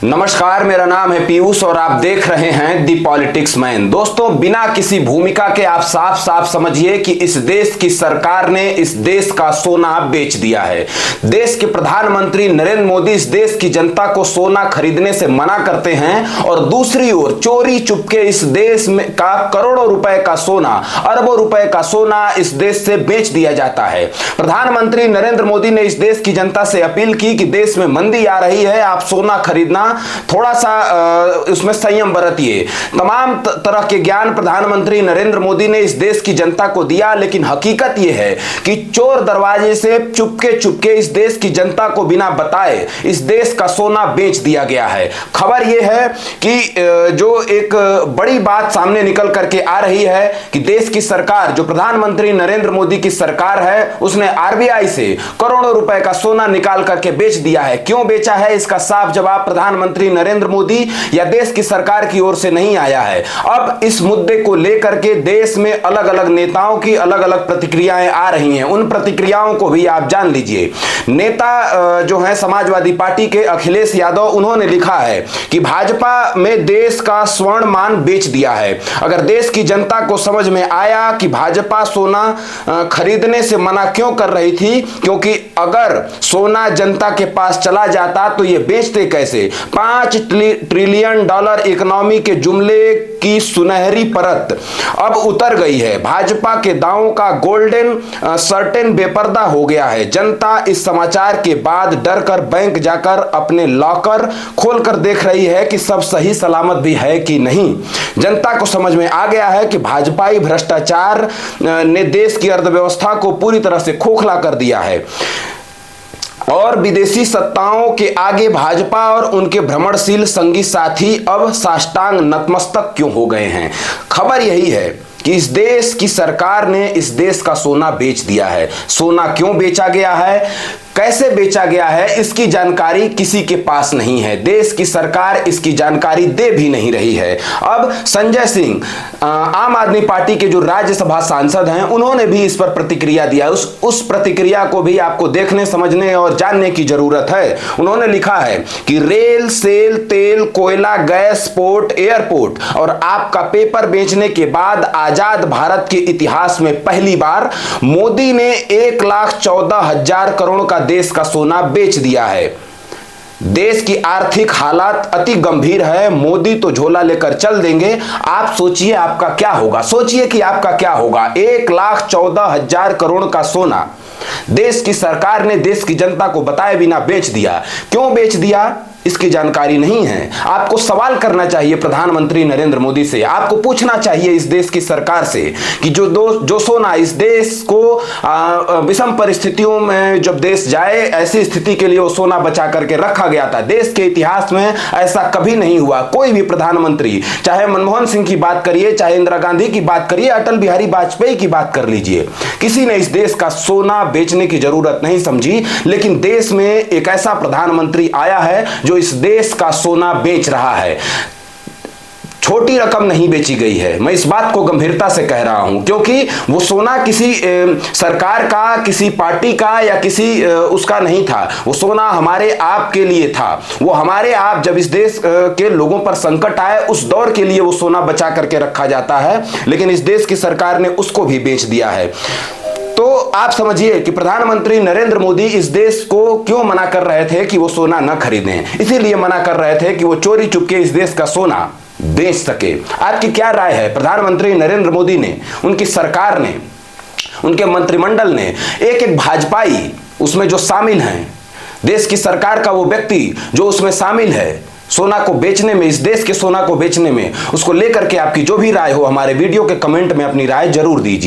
नमस्कार, मेरा नाम है पीयूष और आप देख रहे हैं दी पॉलिटिक्स मैन। दोस्तों, बिना किसी भूमिका के आप साफ साफ समझिए कि इस देश की सरकार ने इस देश का सोना बेच दिया है। देश के प्रधानमंत्री नरेंद्र मोदी इस देश की जनता को सोना खरीदने से मना करते हैं और दूसरी ओर चोरी चुपके इस देश में का करोड़ों रुपए का सोना, अरबों रुपए का सोना इस देश से बेच दिया जाता है। प्रधानमंत्री नरेंद्र मोदी ने इस देश की जनता से अपील की कि देश में मंदी आ रही है, आप सोना खरीदना थोड़ा सा उसमें संयम बरतिए। तमाम तरह के ज्ञान प्रधानमंत्री नरेंद्र मोदी ने इस देश की जनता को दिया, लेकिन हकीकत यह है कि चोर दरवाजे से चुपके चुपके इस देश की जनता को बिना बताए इस देश का सोना बेच दिया गया है। खबर यह है कि जो एक बड़ी बात सामने निकल करके आ रही है कि देश की सरकार, जो प्रधानमंत्री नरेंद्र मोदी की सरकार है, उसने आरबीआई से करोड़ों रुपए का सोना निकाल करके बेच दिया है। क्यों बेचा है, इसका साफ जवाब प्रधानमंत्री नरेंद्र मोदी या देश की सरकार की ओर से नहीं आया है। अब इस मुद्दे को लेकर के देश में अलग अलग नेताओं की अलग अलग प्रतिक्रियाएं आ रही हैं। उन प्रतिक्रियाओं को भी आप जान लीजिए। नेता जो है समाजवादी पार्टी के अखिलेश यादव, उन्होंने लिखा है कि भाजपा में देश का स्वर्ण मान बेच दिया है। अगर देश की जनता को समझ में आया कि भाजपा सोना खरीदने से मना क्यों कर रही थी, क्योंकि अगर सोना जनता के पास चला जाता तो ये बेचते कैसे। $5 ट्रिलियन इकोनॉमी के जुमले की सुनहरी परत अब उतर गई है। भाजपा के दांवों का गोल्डन सर्टेन बेपर्दा हो गया है। जनता इस समाचार के बाद डर कर बैंक जाकर अपने लॉकर खोलकर देख रही है कि सब सही सलामत भी है कि नहीं। जनता को समझ में आ गया है कि भाजपाई भ्रष्टाचार ने देश की अर्थव्यवस्था को पूरी तरह से खोखला कर दिया है और विदेशी सत्ताओं के आगे भाजपा और उनके भ्रमणशील संगी साथी अब साष्टांग नतमस्तक क्यों हो गए हैं। खबर यही है कि इस देश की सरकार ने इस देश का सोना बेच दिया है। सोना क्यों बेचा गया है, कैसे बेचा गया है, इसकी जानकारी किसी के पास नहीं है। देश की सरकार इसकी जानकारी दे भी नहीं रही है। अब संजय सिंह, आम आदमी पार्टी के जो राज्यसभा सांसद हैं, उन्होंने भी इस पर प्रतिक्रिया दिया। उस प्रतिक्रिया को भी आपको देखने, समझने और जानने की जरूरत है। उन्होंने लिखा है कि रेल, सेल, तेल, कोयला, गैस, पोर्ट, एयरपोर्ट और आपका पेपर बेचने के बाद आजाद भारत के इतिहास में पहली बार मोदी ने 1,14,000 करोड़ का देश का सोना बेच दिया है। देश की आर्थिक हालात अति गंभीर है। मोदी तो झोला लेकर चल देंगे। आप सोचिए आपका क्या होगा, सोचिए कि आपका क्या होगा। 1,14,000 करोड़ का सोना देश की सरकार ने देश की जनता को बताए बिना बेच दिया। क्यों बेच दिया, इसकी जानकारी नहीं है। आपको सवाल करना चाहिए प्रधानमंत्री नरेंद्र मोदी से। आपको पूछना चाहिए इस देश की सरकार से कि जो सोना इस देश को विषम परिस्थितियों में जब देश जाए, ऐसी स्थिति के लिए वो सोना बचा करके रखा गया था। देश के इतिहास में ऐसा कभी नहीं हुआ। कोई भी प्रधानमंत्री, चाहे मनमोहन सिंह की बात करिए, चाहे इंदिरा गांधी की बात करिए, अटल बिहारी वाजपेयी की बात कर लीजिए, किसी ने इस देश का सोना बेचने की जरूरत नहीं समझी। लेकिन देश में एक ऐसा प्रधानमंत्री आया है जो इस देश का सोना बेच रहा है। छोटी रकम नहीं बेची गई है, मैं इस बात को गंभीरता से कह रहा हूं, क्योंकि वो सोना किसी सरकार का, किसी पार्टी का या किसी उसका नहीं था। वो सोना हमारे आप के लिए था। वो हमारे आप, जब इस देश के लोगों पर संकट आए, उस दौर के लिए वो सोना बचा करके रखा जाता है। लेकिन इस देश की सरकार ने उसको भी बेच दिया है। तो आप समझिए कि प्रधानमंत्री नरेंद्र मोदी इस देश को क्यों मना कर रहे थे कि वो सोना न खरीदें। इसीलिए मना कर रहे थे कि वो चोरी चुपके इस देश का सोना बेच सके। आपकी क्या राय है? प्रधानमंत्री नरेंद्र मोदी ने, उनकी सरकार ने, उनके मंत्रिमंडल ने, एक एक भाजपाई उसमें जो शामिल हैं, देश की सरकार का वो व्यक्ति जो उसमें शामिल है सोना को बेचने में, इस देश के सोना को बेचने में, उसको लेकर के आपकी जो भी राय हो, हमारे वीडियो के कमेंट में अपनी राय जरूर दीजिए।